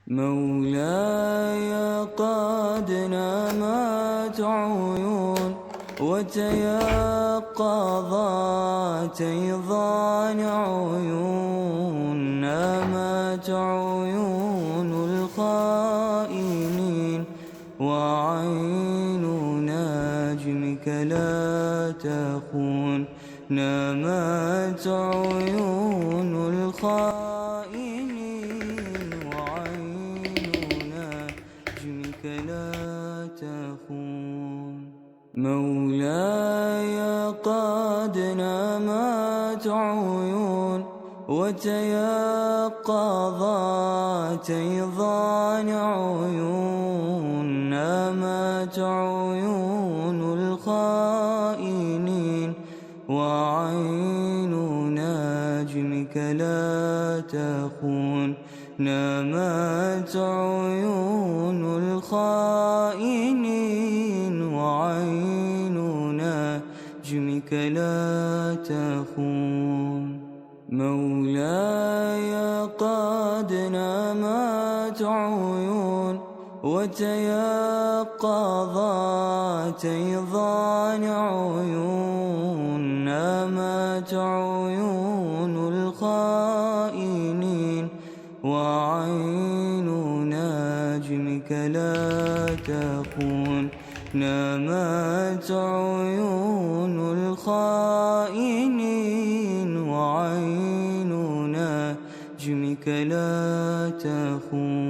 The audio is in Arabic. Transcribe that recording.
مولاي قد نامت عيون وتيقظت أيضا عيون، نامت عيون الخائنين وعين نجمك لا تخون، نامت عيون الخائنين وعين نجمك لا تخون. مولاي قد نامت عيون وتيقظت أيضا عيون، نامت عيون الخائنين وعين نجمك لا تخون، نامت عيون الخائنين وعين نجمك لا تخون. مولاي قد نامت عيون وتيقظت أيضا عيون، نامت عيون الخائنين وعين نجمك لا تخون، نامت عيون الخائنين وعين نجمك لا تخون.